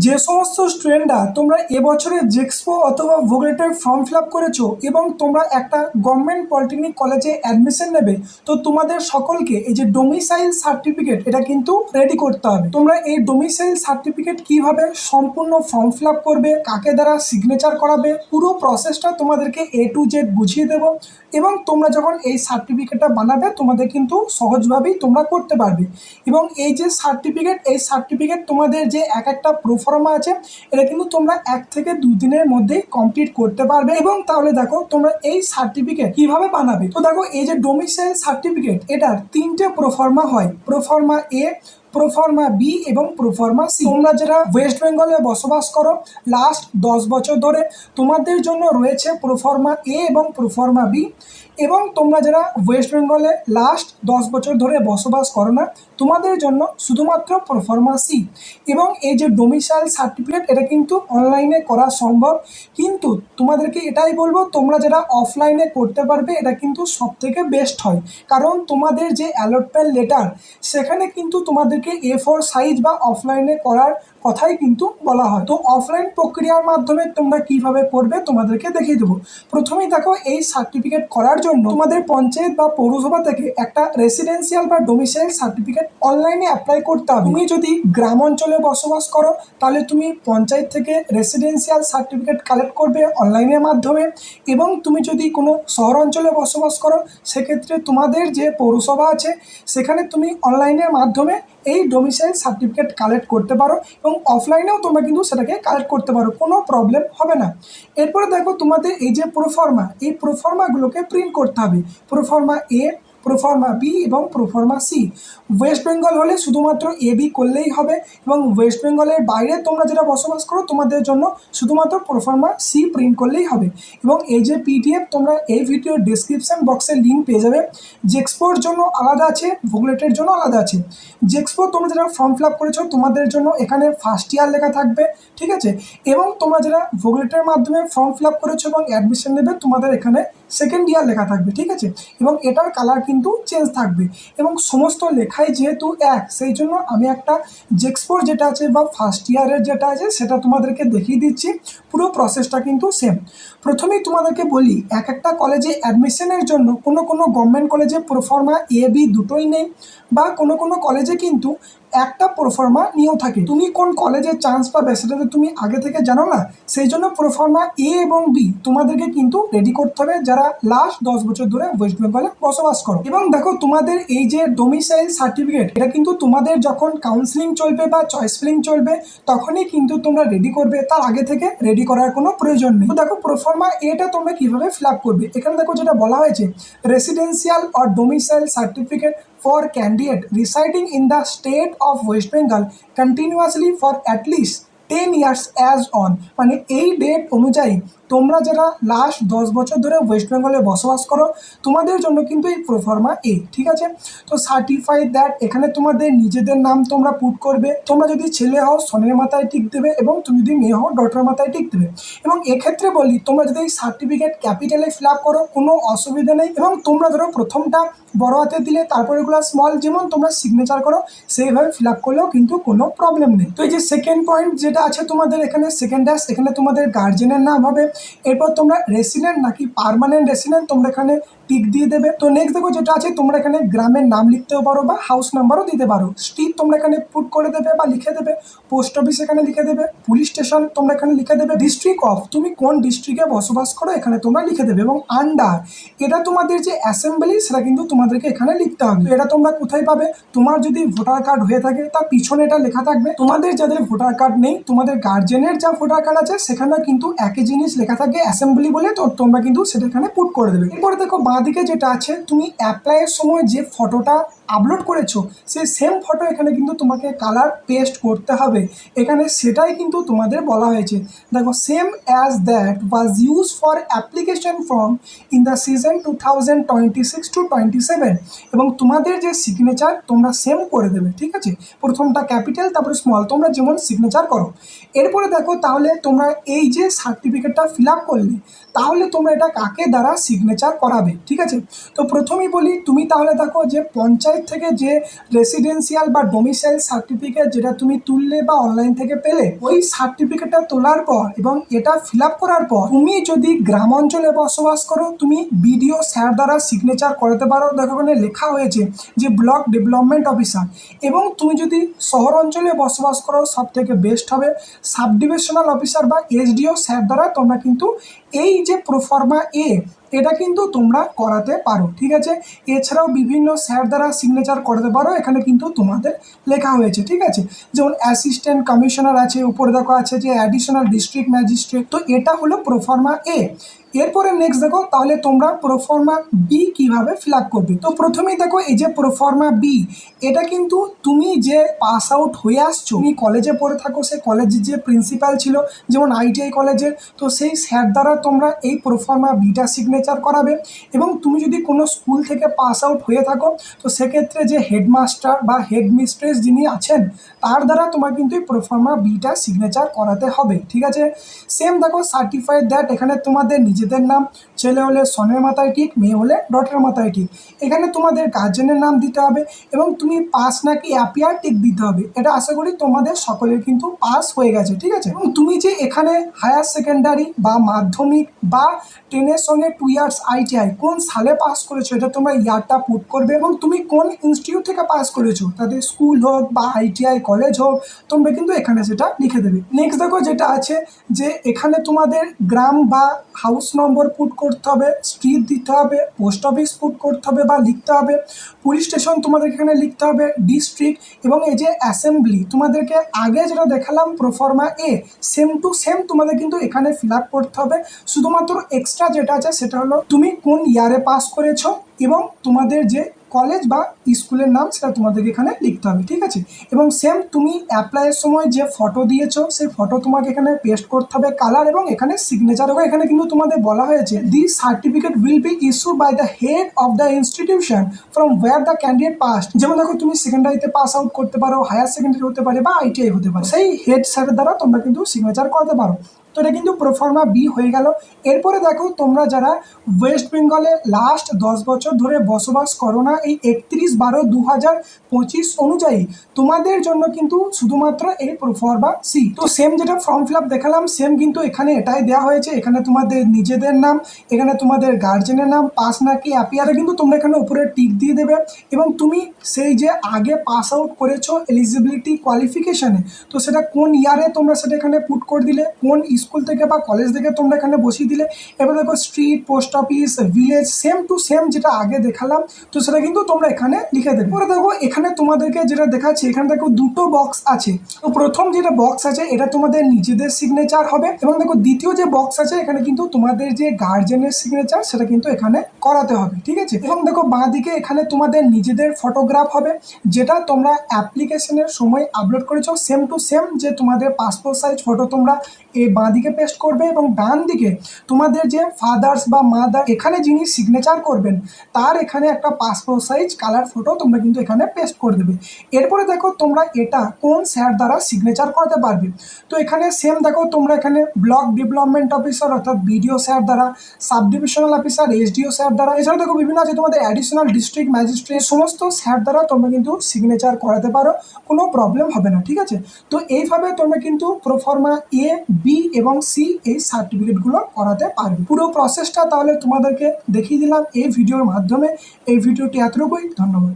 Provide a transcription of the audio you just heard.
যে সমস্ত স্টুডেন্টরা তোমরা এবছরে জেক্সপো অথবা ভোগলেটের ফর্ম ফিল আপ করেছো এবং তোমরা একটা গভর্নমেন্ট পলিটেকনিক কলেজে অ্যাডমিশন নেবে, তো তোমাদের সকলকে এই যে ডোমিসাইল সার্টিফিকেট এটা কিন্তু রেডি করতে হবে। তোমরা এই ডোমিসাইল সার্টিফিকেট কিভাবে সম্পূর্ণ ফর্ম ফিল আপ করবে, কাকে দ্বারা সিগনেচার করাবে, পুরো প্রসেসটা তোমাদেরকে A to Z বুঝিয়ে দেবো। এবং তোমরা যখন এই সার্টিফিকেটটা বানাবে তোমাদের কিন্তু সহজভাবেই তোমরা করতে পারবে। এবং এই যে সার্টিফিকেট তোমাদের যে এক একটা প্রোফর্মা আছে এটা কিন্তু তোমরা 1 থেকে 2 দিনের মধ্যেই কমপ্লিট করতে পারবে। এবং তাহলে দেখো তোমরা এই সার্টিফিকেট কিভাবে বানাবে। তো দেখো এই যে ডোমিসাইল সার্টিফিকেট এটার 3টে প্রোফর্মা হয়, প্রোফর্মা A, প্রোফর্মা বি এবং প্রোফর্মা সি। তোমরা যারা ওয়েস্ট বেঙ্গলে বসবাস করো লাস্ট 10 বছর ধরে তোমাদের জন্য রয়েছে প্রোফর্মা এ এবং প্রোফর্মা বি। এবং তোমরা যারা ওয়েস্ট বেঙ্গলে লাস্ট 10 বছর ধরে বসবাস করো না তোমাদের জন্য শুধুমাত্র প্রোফর্মা সি। এবং এই যে ডোমিসাইল সার্টিফিকেট এটা কিন্তু অনলাইনে করা সম্ভব, কিন্তু তোমাদেরকে এটাই বলবো তোমরা যারা অফলাইনে করতে পারবে এটা কিন্তু সবথেকে বেস্ট হয়। কারণ তোমাদের যে অ্যালটমেন্ট লেটার সেখানে কিন্তু তোমাদেরকে A4 সাইজ বা অফলাইনে করার কথাই কিন্তু বলা হয়। তো অফলাইন প্রক্রিয়ার মাধ্যমে তোমরা কিভাবে করবে তোমাদেরকে দেখিয়ে দেবো। প্রথমেই দেখো এই সার্টিফিকেট করার জন্য তোমাদের পঞ্চায়েত বা পৌরসভা থেকে একটা রেসিডেন্সিয়াল বা ডোমিসাইল সার্টিফিকেট অনলাইনে অ্যাপ্লাই করতে হবে। তুমি যদি গ্রাম অঞ্চলে বসবাস করো তাহলে তুমি পঞ্চায়েত থেকে রেসিডেন্সিয়াল সার্টিফিকেট কালেক্ট করবে অনলাইনের মাধ্যমে। এবং তুমি যদি কোনো শহর অঞ্চলে বসবাস করো সেক্ষেত্রে তোমাদের যে পৌরসভা আছে সেখানে তুমি অনলাইনের মাধ্যমে এই ডোমিসাইল সার্টিফিকেট কালেক্ট করতে পারো। এবং অফলাইনেও তোমরা কিন্তু সেটাকে কালেক্ট করতে পারো, কোনো প্রবলেম হবে না। এরপরে দেখো তোমাদের এই যে প্রোফর্মা, এই প্রোফর্মাগুলোকে প্রিন্ট করতে হবে। প্রোফর্মা এ, প্রোফর্মা বি এবং প্রোফর্মা সি। ওয়েস্ট বেঙ্গল হলে শুধুমাত্র AB করলেই হবে, এবং ওয়েস্ট বেঙ্গলের বাইরে তোমরা যেটা বসবাস করো তোমাদের জন্য শুধুমাত্র প্রোফর্মা সি প্রিন্ট করলেই হবে। এবং এই যে PDF তোমরা এই ভিডিওর ডিসক্রিপশান বক্সে লিঙ্ক পেয়ে যাবে। জেক্সপোর জন্য আলাদা আছে, ভোগলেটের জন্য আলাদা আছে। জেক্সপো তোমরা যারা ফর্ম ফিল আপ করেছো তোমাদের জন্য এখানে ফার্স্ট ইয়ার লেখা থাকবে, ঠিক আছে। এবং তোমরা যারা ভোগলেটের মাধ্যমে ফর্ম ফিল আপ করেছো এবং অ্যাডমিশন নেবে তোমাদের এখানে সেকেন্ড ইয়ার লেখা থাকবে, ঠিক আছে। এবং এটার কালার কিন্তু চেঞ্জ থাকবে। এবং সমস্ত লেখাই যেহেতু এক সেই জন্য আমি একটা জেক্সপোর যেটা আছে বা ফার্স্ট ইয়ারের যেটা আছে সেটা তোমাদেরকে দেখিয়ে দিচ্ছি। পুরো প্রসেসটা কিন্তু সেম। প্রথমেই তোমাদেরকে বলি এক একটা কলেজে অ্যাডমিশনের জন্য কোনো গভর্নমেন্ট কলেজে প্রোফর্মা AB দুটোই নেই, বা কোনো কলেজে কিন্তু একটা প্রোফর্মা নিয়েও থাকে। তুমি কোন কলেজে চান্স পাবে সেটা তো তুমি আগে থেকে জানো না, সেই জন্য প্রোফর্মা A এবং B তোমাদেরকে কিন্তু রেডি করতে হবে যারা লাস্ট 10 বছর ধরে ওয়েস্ট বেঙ্গলে বসবাস করো। এবং দেখো তোমাদের এই যে ডোমিসাইল সার্টিফিকেট এটা কিন্তু তোমাদের যখন কাউন্সিলিং চলবে বা চয়েস ফিলিং চলবে তখনই কিন্তু তোমরা রেডি করবে, তার আগে থেকে রেডি করার কোনো প্রয়োজন নেই। তো দেখো প্রোফর্মা এটা তোমরা কিভাবে ফিল আপ করবে। এখানে দেখো যেটা বলা হয়েছে residential or domicile certificate for candidate residing in the state of West Bengal continuously for at least 10 years as on, মানে এই ডেট অনুযায়ী তোমরা যারা লাস্ট 10 বছর ধরে ওয়েস্ট বেঙ্গলে বসবাস করো তোমাদের জন্য কিন্তু এই প্রোফর্মা A, ঠিক আছে। তো সার্টিফাই দ্যাট এখানে তোমাদের নিজেদের নাম তোমরা পুট করবে। তোমরা যদি ছেলে হও সনের মাথায় টিক দেবে, এবং তুমি যদি মেয়ে হও ডটার মাথায় টিক দেবে। এবং এক্ষেত্রে বলি তোমরা যদি এই সার্টিফিকেট ক্যাপিটালে ফিল আপ করো কোনো অসুবিধা নেই। এবং তোমরা ধরো প্রথমটা বড় হাতে দিলে তারপরে এগুলো স্মল, যেমন তোমরা সিগনেচার করো সেইভাবে ফিল আপ করলেও কিন্তু কোনো প্রবলেম নেই। তো এই যে সেকেন্ড পয়েন্ট যেটা আছে তোমাদের এখানে সেকেন্ড ড্যাশ, এখানে তোমাদের গার্জেনের নাম হবে। এরপর তোমরা রেসিডেন্ট নাকি পার্মানেন্ট রেসিডেন্ট তোমরা এখানে টিক দিয়ে দেবে। তো নেক্সট দেখো যেটা আছে তোমরা এখানে গ্রামের নাম লিখতেও পারো বা হাউস নাম্বারও দিতে পারো। স্ট্রিট তোমরা এখানে পুট করে দেবে বা লিখে দেবে। পোস্ট অফিস এখানে লিখে দেবে। পুলিশ স্টেশন তোমরা এখানে লিখে দেবে। ডিস্ট্রিক্ট অফ তুমি কোন ডিস্ট্রিক্টে বসবাস করো এখানে তোমরা লিখে দেবে। এবং আন্ডার এটা তোমাদের যে অ্যাসেম্বলি সেটা কিন্তু তোমাদেরকে এখানে লিখতে হবে। এটা তোমরা কোথায় পাবে, তোমার যদি ভোটার কার্ড হয়ে থাকে তার পিছনে এটা লেখা থাকবে। তোমাদের যাদের ভোটার কার্ড নেই তোমাদের গার্জেনের যা ভোটার কার্ড আছে সেখানে কিন্তু একই জিনিস লেখা থাকে অ্যাসেম্বলি বলে, তো তোমরা কিন্তু সেটা এখানে পুট করে দেবে। এরপরে দেখো বাঁদিকে যেটা আছে তুমি অ্যাপ্লাইয়ের সময় যে ফটোটা আপলোড করেছো সেই সেম ফটো এখানে কিন্তু তোমাকে কালার পেস্ট করতে হবে। এখানে সেটাই কিন্তু তোমাদের বলা হয়েছে। দেখো same as that was use for application form in the season 2026 to 27। এবং তোমাদের যে সিগনেচার তোমরা সেম করে দেবে, ঠিক আছে। প্রথমটা ক্যাপিটাল তারপরে স্মল, তোমরা যেমন সিগনেচার করো। এরপরে দেখো তাহলে তোমরা এই যে সার্টিফিকেটটা ফিল আপ করলে তাহলে তোমরা এটা কাকে দ্বারা সিগনেচার করাবে, ঠিক আছে। তো প্রথমেই বলি তুমি তাহলে দেখো যে পঞ্চায়েত কলেজের থেকে যে রেসিডেন্সিয়াল বা ডোমিসাইল সার্টিফিকেট যেটা তুমি তুললে বা অনলাইন থেকে পেলে, ওই সার্টিফিকেটটা তোলার পর এবং এটা ফিল আপ করার পর তুমি যদি গ্রাম অঞ্চলে বসবাস করো, তুমি বিডিও স্যার দ্বারা সিগনেচার করাতে পারো। দেখো ওখানে লেখা হয়েছে যে ব্লক ডেভেলপমেন্ট অফিসার। এবং তুমি যদি শহর অঞ্চলে বসবাস করো, সব থেকে বেস্ট হবে সাব ডিভিশনাল অফিসার বা এসডিও স্যার দ্বারা তোমরা কিন্তু এই যে প্রোফর্মা এ এটা কিন্তু তোমরা করাতে পারো। ঠিক আছে, এছাড়াও বিভিন্ন স্যার দ্বারা সিগনেচার করাতে পারো, এখানে কিন্তু তোমাদের লেখা হয়েছে। ঠিক আছে, যেমন অ্যাসিস্ট্যান্ট কমিশনার আছে, উপরে দেখো আছে যে অ্যাডিশনাল ডিস্ট্রিক্ট ম্যাজিস্ট্রেট। তো এটা হলো প্রোফর্মা এ। এরপরে নেক্সট দেখো তাহলে তোমরা প্রোফর্মা বি কিভাবে ফিল আপ করবে। তো প্রথমেই দেখো এই যে প্রোফর্মা বি, এটা কিন্তু তুমি যে পাস আউট হয়ে আসছো, তুমি কলেজে পড়ে থাকো, সেই কলেজের যে প্রিন্সিপাল ছিল যেমন আইটিআই কলেজের, তো সেই স্যার দ্বারা তোমরা এই প্রোফর্মা বিটা সিগনেচার করাবে। এবং তুমি যদি কোনো স্কুল থেকে পাস আউট হয়ে থাকো, তো সেক্ষেত্রে যে হেডমাস্টার বা হেডমিস্ট্রেস যিনি আছেন তার দ্বারা তোমার কিন্তু এই প্রোফর্মা বিটা সিগনেচার করাতে হবে। ঠিক আছে, সেম দেখো সার্টিফাইড দ্যাট, এখানে তোমাদের নিজেদের নাম, ছেলে হলে সনের মাথায় ঠিক, মেয়ে হলে ডটের মাথায় ঠিক, এখানে তোমাদের গার্জেনের নাম দিতে হবে এবং তুমি পাস নাকি অ্যাপিয়ার টিক দিতে হবে। এটা আশা করি তোমাদের সকলের কিন্তু পাস হয়ে গেছে। ঠিক আছে, এবং তুমি যে এখানে হায়ার সেকেন্ডারি বা মাধ্যমিক বা 10-এর সঙ্গে 2 ইয়ার্স আইটিআই কোন সালে পাস করেছো, এটা তোমরা ইয়ারটা পুট করবে। এবং তুমি কোন ইনস্টিটিউট থেকে পাস করেছো, তাদের স্কুল হোক বা আইটিআই কলেজ হোক, তোমরা কিন্তু এখানে সেটা লিখে দেবে। নেক্সট দেখো যেটা আছে যে এখানে তোমাদের গ্রাম বা হাউস নম্বর পুট করতে হবে, স্ট্রিট দিতে হবে, পোস্ট অফিস পুট করতে হবে বা লিখতে হবে, পুলিশ স্টেশন তোমাদের এখানে লিখতে হবে, ডিস্ট্রিক্ট, এবং এই যে অ্যাসেম্বলি তোমাদেরকে আগে যেটা দেখালাম proforma A, same to same তোমাদের কিন্তু এখানে ফিল আপ করতে হবে। শুধুমাত্র এক্সট্রা যেটা আছে সেটা হলো তুমি কোন ইয়ারে পাস করেছো এবং তোমাদের যে কলেজ বা স্কুলের নাম সেটা তোমাদেরকে এখানে লিখতে হবে। ঠিক আছে, এবং সেম তুমি অ্যাপ্লাইয়ের সময় যে ফটো দিয়েছো সেই ফটো তোমাকে এখানে পেস্ট করতে হবে, কালার এবং এখানে সিগনেচার হবে। এখানে কিন্তু তোমাদের বলা হয়েছে this certificate will be issued by the head of the institution from where the candidate pass. যেমন দেখো তুমি সেকেন্ডারিতে পাস আউট করতে পারো, হায়ার সেকেন্ডারি হতে পারে বা আইটিআই হতে পারে, সেই হেড স্যারের দ্বারা তোমরা কিন্তু সিগনেচার করতে পারো। তো এটা কিন্তু প্রোফর্মা বি হয়ে গেল। এরপরে দেখো তোমরা যারা ওয়েস্ট বেঙ্গলে লাস্ট 10 বছর ধরে বসবাস করো না, এই 31/12/2025 অনুযায়ী তোমাদের জন্য কিন্তু শুধুমাত্র এই প্রোফর্মা সি। তো সেম যেটা ফর্ম ফিল আপ দেখালাম সেম কিন্তু এখানে এটাই দেওয়া হয়েছে। এখানে তোমাদের নিজেদের নাম, এখানে তোমাদের গার্জেনের নাম, পাস নাকি অ্যাপিয়ারে কিন্তু তোমরা এখানে উপরে টিক দিয়ে দেবে। এবং তুমি সেই যে আগে পাস আউট করেছো এলিজিবিলিটি কোয়ালিফিকেশানে, তো সেটা কোন ইয়ারে তোমরা সেটা এখানে পুট করে দিলে, কোন স্কুল থেকে বা কলেজ থেকে তোমরা এখানে বসিয়ে দিলে। এবার দেখো street, post office, village, same to same যেটা আগে দেখালাম, তো সেটা কিন্তু তোমরা এখানে লিখে দেবে। পরে দেখো এখানে তোমাদেরকে যেটা দেখাচ্ছি, এখানে দেখো দুটো বক্স আছে। তো প্রথম যেটা বক্স আছে এটা তোমাদের নিজেদের সিগনেচার হবে, এবং দেখো দ্বিতীয় যে বক্স আছে এখানে কিন্তু তোমাদের যে গার্জেনের সিগনেচার সেটা কিন্তু এখানে করাতে হবে। ঠিক আছে, এবং দেখো বাঁ দিকে এখানে তোমাদের নিজেদের ফটোগ্রাফ হবে, যেটা তোমরা অ্যাপ্লিকেশনের সময় আপলোড করেছো, সেম টু সেম যে তোমাদের পাসপোর্ট সাইজ ফটো তোমরা এই বাঁ দিকে পেস্ট করবে। এবং ডান দিকে তোমাদের যে ফাদার্স বা মাদার এখানে যিনি সিগনেচার করবেন তার এখানে একটা পাসপোর্ট সাইজ কালার ফটো তোমরা কিন্তু এখানে পেস্ট করে দেবে। এরপরে দেখো তোমরা এটা কোন স্যার দ্বারা সিগনেচার করতে পারবে। তো এখানে সেম দেখো তোমরা এখানে ব্লক ডেভেলপমেন্ট অফিসার অর্থাৎ বিডিও স্যার দ্বারা, sub divisional officer SDO sir দ্বারা, এছাড়া দেখো বিভিন্ন আছে তোমাদের অ্যাডিশনাল ডিস্ট্রিক্ট ম্যাজিস্ট্রেট, সমস্ত স্যার দ্বারা তোমরা কিন্তু সিগনেচার করাতে পারো, কোনো প্রবলেম হবে না। ঠিক আছে, তো এইভাবে তোমরা কিন্তু প্রোফর্মা এ, বি এবং সি এই সার্টিফিকেটগুলো করাতে পারবে। পুরো প্রসেসটা তাহলে তোমাদেরকে দেখিয়ে দিলাম এই ভিডিওর মাধ্যমে। এই ভিডিওটি এতটুকুই, ধন্যবাদ।